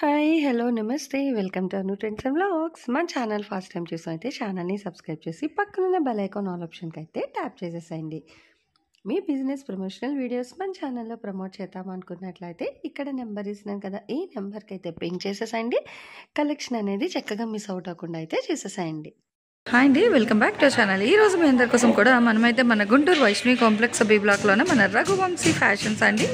Hi! Hello! నమస్తే! Welcome to Anu trends and vlogs. మన channel first time చూసినైతే ఛానల్‌ని subscribe చేసి పక్కనున్న బెల్ ఐకాన్ ఆల్ ఆప్షన్‌కైతే ట్యాప్ చేసేసేయండి. మీ బిజినెస్ ప్రమోషనల్ వీడియోస్ మన ఛానల్‌లో ప్రమోట్ చేద్దామనుకున్నట్లయితే ఇక్కడ నెంబర్ ఇస్తున్నాను కదా! ఈ నెంబర్‌కైతే పింగ్ చేసేసేయండి. కలెక్షన్ అనేది చక్కగా మిస్ అవుట్ అవ్వకుండా అయితే చేసేసేయండి. హాయ్ అండి, వెల్కమ్ బ్యాక్ టు ఛానల్. ఈ రోజు మీ అందరి కోసం కూడా మనమైతే మన గుంటూరు వైష్ణవి కాంప్లెక్స్ బి బ్లాక్లోనే మన రఘువంశీ ఫ్యాషన్స్ అండి.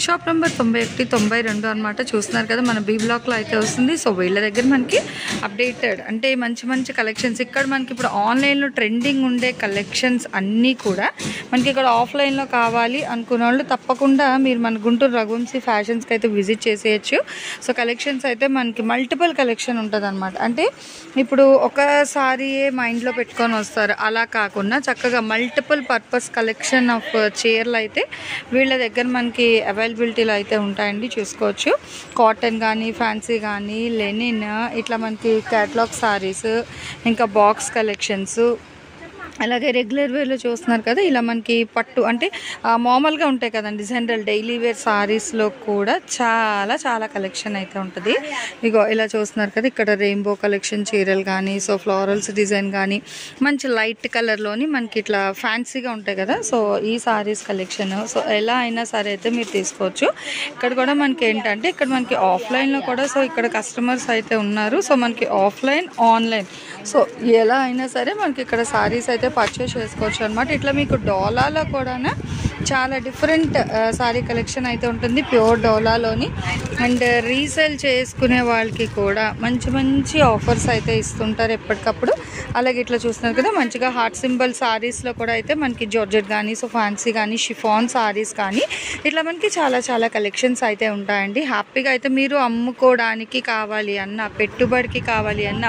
షాప్ నెంబర్ 91, 92 అనమాట. చూస్తున్నారు కదా, మన బి బ్లాక్లో అయితే వస్తుంది. సో వీళ్ళ దగ్గర మనకి అప్డేటెడ్ అంటే మంచి మంచి కలెక్షన్స్, ఇక్కడ మనకి ఇప్పుడు ఆన్లైన్లో ట్రెండింగ్ ఉండే కలెక్షన్స్ అన్నీ కూడా మనకి ఇక్కడ ఆఫ్లైన్లో కావాలి అనుకున్న వాళ్ళు తప్పకుండా మీరు మన గుంటూరు రఘువంశీ ఫ్యాషన్స్కి అయితే విజిట్ చేసేయచ్చు. సో కలెక్షన్స్ అయితే మనకి మల్టిపుల్ కలెక్షన్ ఉంటుంది అనమాట. అంటే ఇప్పుడు ఒకసారి మైండ్లో పెట్టుకొని వస్తారు, అలా కాకుండా చక్కగా మల్టిపుల్ పర్పస్ కలెక్షన్ ఆఫ్ చీరలు అయితే వీళ్ళ దగ్గర మనకి అవైలబిలిటీలో అయితే ఉంటాయండి. చూసుకోవచ్చు, కాటన్ కానీ ఫ్యాన్సీ కానీ లెనిన్, ఇట్లా మనకి క్యాటలాగ్ సారీస్, ఇంకా బాక్స్ కలెక్షన్స్, అలాగే రెగ్యులర్ వేర్లో చూస్తున్నారు కదా, ఇలా మనకి పట్టు అంటే మామూలుగా ఉంటాయి కదండి జనరల్ డైలీ వేర్ సారీస్లో కూడా చాలా చాలా కలెక్షన్ అయితే ఉంటుంది. ఇగో ఇలా చూస్తున్నారు కదా, ఇక్కడ రెయిన్బో కలెక్షన్ చీరలు కానీ, సో ఫ్లోరల్స్ డిజైన్ కానీ మంచి లైట్ కలర్లోని మనకి ఇట్లా ఫ్యాన్సీగా ఉంటాయి కదా, సో ఈ సారీస్ కలెక్షన్ సో ఎలా అయినా సరే అయితే మీరు తీసుకోవచ్చు. ఇక్కడ కూడా మనకి ఏంటంటే ఇక్కడ మనకి ఆఫ్లైన్లో కూడా సో ఇక్కడ కస్టమర్స్ అయితే ఉన్నారు. సో మనకి ఆఫ్లైన్ ఆన్లైన్ సో ఎలా అయినా సరే మనకి ఇక్కడ సారీస్ అయితే పర్చేస్ చేసుకోవచ్చు అనమాట. ఇట్లా మీకు డోలాలో కూడా చాలా డిఫరెంట్ సారీ కలెక్షన్ అయితే ఉంటుంది, ప్యూర్ డోలాలోని. అండ్ రీసేల్ చేసుకునే వాళ్ళకి కూడా మంచి మంచి ఆఫర్స్ అయితే ఇస్తుంటారు ఎప్పటికప్పుడు. అలాగే ఇట్లా చూస్తున్నారు కదా, మంచిగా హార్ట్ సింబల్ సారీస్లో కూడా అయితే మనకి జార్జెట్ కానీ, సో ఫ్యాన్సీ కానీ, షిఫాన్ సారీస్ కానీ ఇట్లా మనకి చాలా చాలా కలెక్షన్స్ అయితే ఉంటాయండి. హ్యాపీగా అయితే మీరు అమ్ముకోవడానికి కావాలి అన్న, పెట్టుబడికి కావాలి అన్న,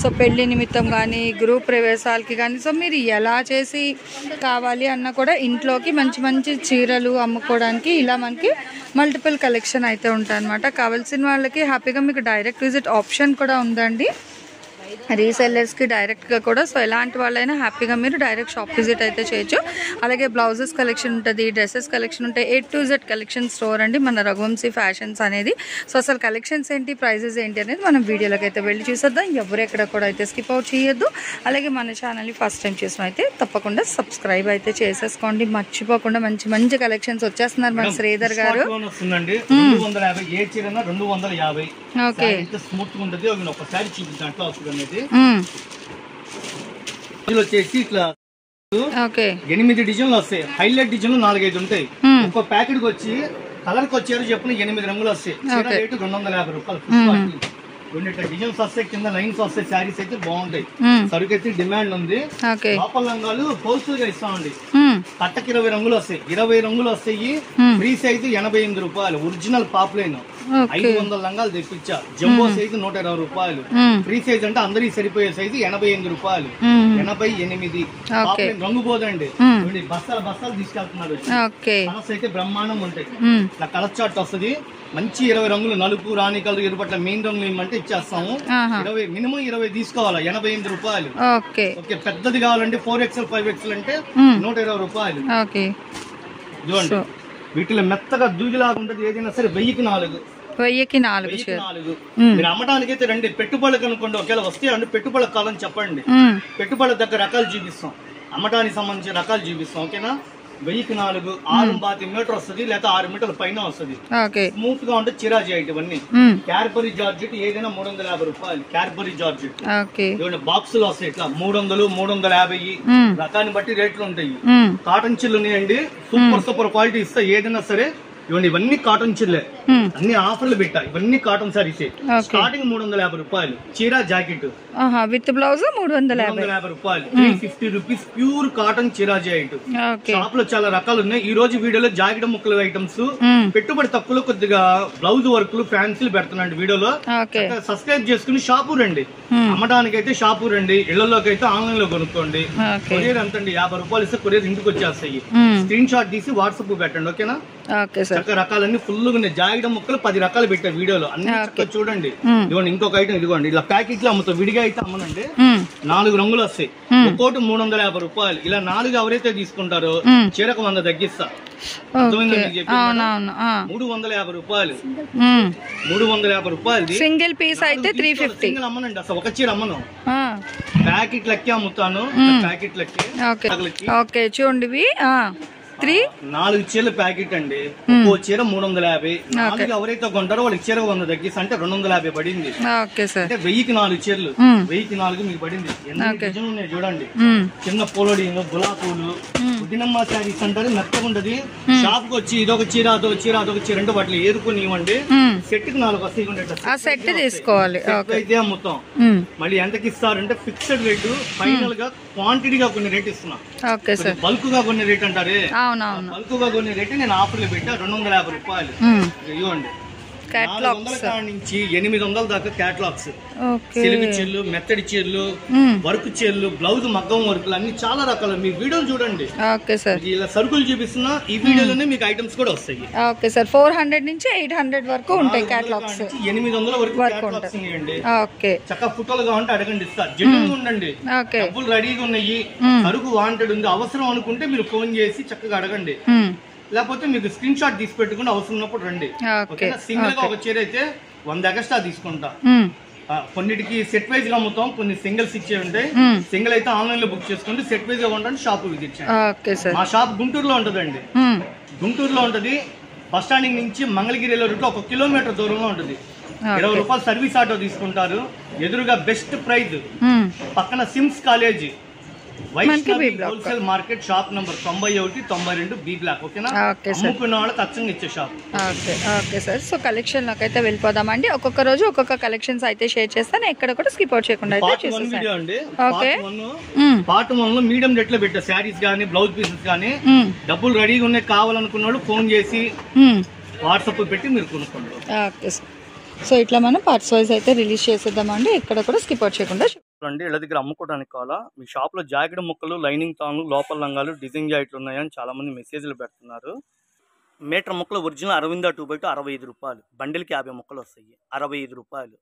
సో పెళ్లి నిమిత్తం కానీ, గ్రూప్ ప్రవేశాలకి కానీ, సో మీరు ఎలా చేసి కావాలి అన్న కూడా ఇంట్లోకి మంచి మంచి చీరలు అమ్ముకోవడానికి ఇలా మనకి మల్టిపుల్ కలెక్షన్ అయితే ఉంటాయన్నమాట. కావాల్సిన వాళ్ళకి హ్యాపీగా మీకు డైరెక్ట్ విజిట్ ఆప్షన్ కూడా ఉందండి, రీసెల్లర్స్కి డైరెక్ట్గా కూడా. సో ఎలాంటి వాళ్ళైనా హ్యాపీగా మీరు డైరెక్ట్ షాప్ విజిట్ అయితే చేయొచ్చు. అలాగే బ్లౌజెస్ కలెక్షన్ ఉంటుంది, డ్రెస్సెస్ కలెక్షన్ ఉంటాయి, A to Z collection store అండి మన రఘువంశీ ఫ్యాషన్స్ అనేది. సో అసలు కలెక్షన్స్ ఏంటి, ప్రైజెస్ ఏంటి అనేది మనం వీడియోలోకి అయితే వెళ్ళి చూసేద్దాం. ఎవరు ఎక్కడ కూడా అయితే స్కిప్ అవుట్ చేయొద్దు. అలాగే మన ఛానల్ని ఫస్ట్ టైం చూసిన అయితే తప్పకుండా సబ్స్క్రైబ్ అయితే చేసేసుకోండి, మర్చిపోకుండా. మంచి మంచి కలెక్షన్స్ వచ్చేస్తున్నారు మన శ్రీధర్ గారు. ఓకే, వచ్చేసి ఇట్లా 8 డిజైన్లు వస్తాయి. హైలైట్ డిజైన్లు 4-5 ఉంటాయి. ఒక ప్యాకెట్ వచ్చి కలర్ కి వచ్చారు చెప్పిన 8 రంగులు వస్తాయి. రేటు 250 రూపాయలు. 2 డిజైన్స్ వస్తాయి, కింద లైన్స్ వస్తాయి. శారీస్ అయితే బాగుంటాయి, సరుకు అయితే డిమాండ్ ఉంది. లోపల రంగాలు హోల్సేల్ గా ఇస్తామండి. కట్టకి 20 రంగులు వస్తాయి. 20 రంగులు వస్తాయి. ఫ్రీ సైజు 88 రూపాయలు. ఒరిజినల్ పాపులైన్ 500 లంగాలు తెప్పించా. జంబో సైజు 120 రూపాయలు. ఫ్రీ సైజ్ అంటే అందరికి సరిపోయే సైజు 88 రూపాయలు. 88 రంగు పోదండి. బస్తాలు బస్తాలు తీసుకెళ్తున్నారు. కలర్స్ అయితే బ్రహ్మాండం ఉంటాయి. ఇట్లా కలర్ చార్ట్ వస్తుంది. మంచి 20 రంగులు, నలుపు, రాణి కలర్, ఎరుపట్ల మెయిన్ రంగులు ఇవ్వమంటే ఇచ్చేస్తాము. 20 మినిమం 20 తీసుకోవాలా, 88 రూపాయలు. ఓకే, పెద్దది కావాలంటే 4XL 5XL అంటే 120 రూపాయలు. చూడండి, వీటిలో మెత్తగా దూగిలాగా ఉంటుంది. ఏదైనా సరే 1000కి 4 మీరు అమ్మడానికి అయితే రండి. పెట్టుబడులకు అనుకోండి, ఒకవేళ వస్తే అంటే పెట్టుబడులకు కావాలని చెప్పండి. పెట్టుబడుల దగ్గర రకాలు చూపిస్తాం, అమ్మటానికి సంబంధించిన రకాలు చూపిస్తాం. ఓకేనా? 1000కి 4, 6 మీటర్ వస్తుంది, లేదా 6 మీటర్ల పైన వస్తుంది. స్మూత్ గా ఉంటే చిరాజీ ఇవన్నీ. క్యాడ్బరీ జార్జెట్ ఏదైనా 350 రూపాయలు. క్యాడ్బరీ జార్జెట్ బాక్సులు వస్తాయి. ఇట్లా 300, 350 రకాన్ని బట్టి రేట్లు ఉంటాయి. కాటన్ చిల్లు ఉన్నాయండి, సూపర్ క్వాలిటీ ఇస్తా. ఏదైనా సరే ఇవ్వండి, ఇవన్నీ కాటన్ చిల్లే, అన్ని ఆఫర్లు పెట్టా. ఇవన్నీ కాటన్ సారీస్. స్టార్టింగ్ 350 రూపాయలు. చీర జాకెట్ విత్ బ్లౌజ్ 350 రూపాయలు. 350 రూపీస్ ప్యూర్ కాటన్ చీర జాకెట్. షాప్ లో చాలా రకాలు ఉన్నాయి. ఈ రోజు వీడియోలో జాకెట్ ముక్కలు ఐటమ్స్ పెట్టుబడి తక్కువలో కొద్దిగా బ్లౌజ్ వర్క్లు ఫ్యాన్సీలు పెడుతున్నాండి వీడియోలో. సబ్స్క్రైబ్ చేసుకుని షాపు రండి. అమ్మడానికి అయితే షాపు రండి, ఇళ్లలోకి అయితే ఆన్లైన్ లో కొనుక్కోండి. కొరియర్ ఎంతండి, 50 రూపాయలు ఇస్తే కొరియర్ ఇంటికి వచ్చేస్తాయి. స్క్రీన్ షాట్ తీసి వాట్సాప్ పెట్టండి. ఓకేనా? Okay sir. చక్క రకాలన్నీ ఫుల్ గా ఉన్నాయి. జాయిడ ముక్కలు 10 రకాలు పెట్టారు వీడియోలో అన్ని చక్క చూడండి. ఇదిగోండి ఇంకొక ఐటమ్, ఇదిగోండి ఇలా ప్యాకెట్ లో అమ్ముతాం, విడిగా అయితే అమ్మనండి. 4 రంగులు వస్తాయి, ఒక్కోటి 350 రూపాయలు. ఇలా 4 ఎవరైతే తీసుకుంటారో చీరకు 100 తగ్గిస్తా. 350 రూపాయలు, 350 రూపాయలు సింగిల్ పీస్ అయితే 350. సింగిల్ అమ్మనండి, అసలు ఒక చీర అమ్మను, ప్యాకెట్ లెక్కే అమ్ముతాను. ప్యాకెట్ లెక్కే. ఓకే చూడండి 4 చీరల ప్యాకెట్ అండి, ఒక్కో చీర 350. 4 ఎవరైతే కొంటారో వాళ్ళకి చీర 100 తగ్గిస్తా అంటే 250 పడింది. అంటే 1000కి 4 చీరలు, 1000కి 4 మీకు పడింది. ఎన్ని డిజైన్లు ఉన్నాయి చూడండి. చిన్న పూలడీలు, గులాబీ పూలు, ఉద్దినమ్మ శారీస్ అంటారు, మెత్తగా ఉంటది. షాప్ కి వచ్చి ఇదొక చీర అదొక చీర అదొక చీర అంటే వాటిని ఏరుకుని ఇవ్వండి. సెట్ కి 4 వస్తాయి, సెట్ తీసుకోవాలి అయితే అమ్ముతాం. మళ్ళీ ఎంతకి ఇస్తారంటే ఫిక్స్డ్ రేటు, ఫైనల్ గా క్వాంటిటీగా కొన్ని రేట్ ఇస్తున్నా. బల్క్ గా కొన్ని రేట్ అంటారే, బల్క్ గా కొన్ని రేట్ నేను ఆఫర్లు పెట్టా 250 రూపాయలు. ఇవ్వండి 400 నుంచి 800 దాకా క్యాటలాగ్స్, సిలిమి చీరలు, మెత్తడి చీరలు, వర్క్ చీరలు, బ్లౌజ్ మగ్గం వర్కులు అన్ని చాలా రకాలు. మీ వీడియోలు చూడండి, ఇలా సరుకులు చూపిస్తున్నా. ఈ వీడియోలోనే మీకు ఐటమ్స్ కూడా వస్తాయి. 400 నుంచి 800 వరకు ఉంటాయి క్యాటలాగ్స్, 800 వరకు క్యాటలాగ్స్ ఉన్నాయండి. చక్కగా ఫోటోలు కావాలంటే అడగండి, ఇస్తా. జెన్యూన్ ఉండండి, డబ్బులు రెడీగా ఉన్నాయి, సరుకు వాంటెడ్ ఉంది, అవసరం అనుకుంటే మీరు ఫోన్ చేసి చక్కగా అడగండి. లేకపోతే మీకు స్క్రీన్ షాట్ తీసి పెట్టుకుని అవసరం ఉన్నప్పుడు రండి. సింగిల్ గా ఒక చీర అయితే 100 ఎక్స్ట్రా తీసుకుంటా. కొన్నిటికి సెట్ వైజ్ గా అమ్ముతాం, కొన్ని సింగిల్స్ ఇచ్చే ఉంటాయి. సింగిల్ అయితే ఆన్లైన్ లో బుక్ చేసుకోండి, సెట్ వైజ్ గా ఉంటాను షాప్ విజిట్ చేయండి. మా షాప్ గుంటూరులో ఉంటదండి, గుంటూరులో ఉంటది. బస్ స్టాండింగ్ నుంచి మంగళగిరి రూట్ 1 కిలోమీటర్ దూరంలో ఉంటది. 20 రూపాయలు సర్వీస్ ఆటో తీసుకుంటారు. ఎదురుగా బెస్ట్ ప్రైజ్, పక్కన SIMS college, wholesale market, shop number 91, 92 B block. ఓకేనా? అమ్ముకున్న వాళ్ళకి అచ్చంగా ఇచ్చే shop. Okay sir. So collection లోకి అయితే వెళ్ళిపోదామండి. ఒక్కొక్క రోజు ఒక్కొక్క కలెక్షన్స్ అయితే షేర్ చేస్తాను, ఎక్కడ కూడా స్కిప్ అవుట్ చేయకుండా అయితే చూసేయండి. పార్ట్ 1 లో మీడియం రేట్ లో పెట్టా శారీస్ గానీ, బ్లౌజ్ పీసెస్ గానీ. డబ్బులు రెడీగా ఉన్నాయి కావాలనుకున్న వాళ్ళు ఫోన్ చేసి వాట్సాప్ పెట్టి మీరు కొనుక్కోండి. Okay sir. సో ఇట్లా మనం పార్ట్స్ వైజ్ అయితే రిలీజ్ చేసేద్దామండి, ఎక్కడ కూడా స్కిప్ అవుట్ చేయకుండా. ఇళ్ళ దగ్గర అమ్ముకోవడానికి కావాలా, మీ షాప్ లో జాకెట్ ముక్కలు, లైనింగ్ తాను, లోపల లంగాలు, డిజైన్ జాకెట్లు ఉన్నాయని చాలా మంది మెసేజ్లు పెడుతున్నారు. మీటర్ ముక్కలు ఒరిజినల్ అరవింద 2x2 65 రూపాయలు, బండిల్కి 50 ముక్కలు వస్తాయి 65 రూపాయలు.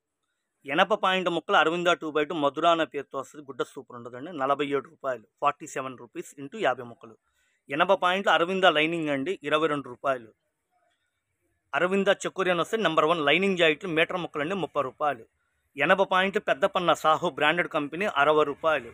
ఎనప పాయింట్ ముక్కలు అరవింద 2x2 మధురా అనే పేరుతో వస్తుంది, గుడ్డ సూపర్ ఉంటుందండి, 47 రూపాయలు, 47 రూపీస్ ఇంటూ 50 ముక్కలు. ఎనప పాయింట్లు అరవింద లైనింగ్ అండి 22 రూపాయలు. అరవింద చెక్కురియన్ వస్తే నెంబర్ 1 లైనింగ్ జాకెట్లు మీటర్ ముక్కలు అండి 30 రూపాయలు. 80 పాయింట్లు పెద్ద పన్న సాహో బ్రాండెడ్ కంపెనీ 60 రూపాయలు.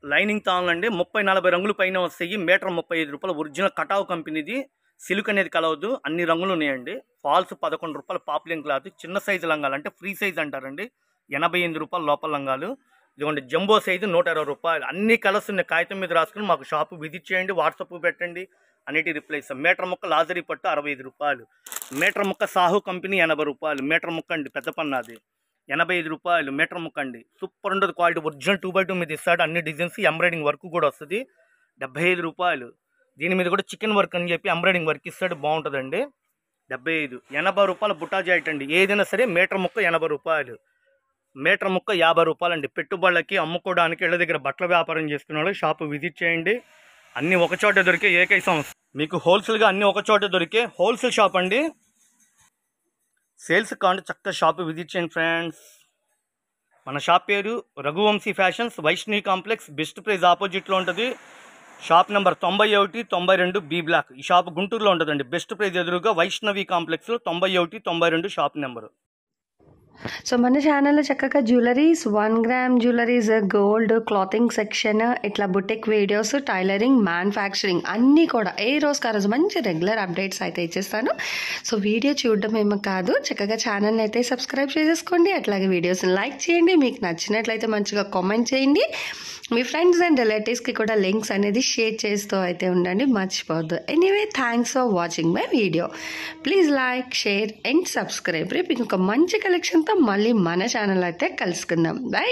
లైనింగ్ తాళ్ళండి 30-40 రంగులు పైన వస్తాయి, మీటర్ 35 రూపాయలు. ఒరిజినల్ కటావ్ కంపెనీది, సిల్క్ అనేది కలవద్దు, అన్ని రంగులు ఉన్నాయండి. ఫాల్స్ 11 రూపాయలు. పాపులింగ్ క్లాత్, చిన్న సైజు లంగాలు అంటే ఫ్రీ సైజ్ అంటారండి, 88 రూపాయలు లోపల లంగాలు. ఇదిగోండి జంబో సైజు 120 రూపాయలు. అన్ని కలర్స్ ఉన్నాయి, కాగితం మీద రాసుకుని మాకు షాపు విజిట్ చేయండి, వాట్సాప్ పెట్టండి, అన్నిటి రిప్లై ఇస్తాం. మీటర్ ముక్క లాజరీ పట్టు 65 రూపాయలు. మీటర్ ముక్క సాహో కంపెనీ 80 రూపాయలు. మీటర్ ముక్క అండి పెద్ద పన్నది 85 రూపాయలు. మీటర్ ముక్క అండి సూపర్ ఉండదు క్వాలిటీ, ఒరిజినల్ 2x2 మీద ఇస్తాడు, అన్ని డిజైన్స్, ఎంబ్రాయిడింగ్ వర్క్ కూడా వస్తుంది, 75 రూపాయలు. దీని మీద కూడా చికెన్ వర్క్ అని చెప్పి ఎంబ్రాయిడింగ్ వర్క్ ఇస్తాడు, బాగుంటుందండి, 75. 80 రూపాయలు బుట్టా జాకెట్ అండి, ఏదైనా సరే మీటర్ ముక్క 80 రూపాయలు. మీటర్ ముక్క 50 రూపాయలు అండి. పెట్టుబడులకి, అమ్ముకోవడానికి, ఇళ్ళ దగ్గర బట్టల వ్యాపారం చేసుకున్న వాళ్ళు షాపు విజిట్ చేయండి. అన్ని ఒక చోట దొరికే ఏకైక సంస్థ, మీకు హోల్సేల్గా అన్ని ఒక చోట దొరికే హోల్సేల్ షాప్ అండి. సేల్స్ కాంటే చక్కగా షాప్ విజిట్ చేయండి ఫ్రెండ్స్. మన షాప్ పేరు Raghuvanshi fashions, Vaishnavi complex, Best Price ఆపోజిట్లో ఉంటుంది. Shop number 91, 92 B block. ఈ షాప్ గుంటూరులో ఉంటుందండి. బెస్ట్ ప్రైజ్ ఎదురుగా వైష్ణవి కాంప్లెక్స్లో 91, 92 షాప్ నెంబరు. సో మన ఛానల్లో చక్కగా jewelleries, 1 gram jewelleries, gold, clothing section, ఇట్లా బుటిక్ వీడియోస్, టైలరింగ్, మ్యానుఫ్యాక్చరింగ్ అన్నీ కూడా ఏ రోజుకి ఆ రోజు మంచి రెగ్యులర్ అప్డేట్స్ అయితే ఇచ్చేస్తాను. సో వీడియో చూడడం ఏమో కాదు, చక్కగా ఛానల్ని అయితే సబ్స్క్రైబ్ చేసేసుకోండి, అట్లాగే వీడియోస్ని లైక్ చేయండి, మీకు నచ్చినట్లయితే మంచిగా కామెంట్ చేయండి, మీ ఫ్రెండ్స్ అండ్ రిలేటివ్స్కి కూడా లింక్స్ అనేది షేర్ చేస్తూ అయితే ఉండండి, మర్చిపోవద్దు. Anyway, thanks for watching my video. Please like, share and subscribe. రేపు ఇంకొక మంచి కలెక్షన్తో మళ్ళీ మన ఛానల్ అయితే కలుసుకుందాం. బై.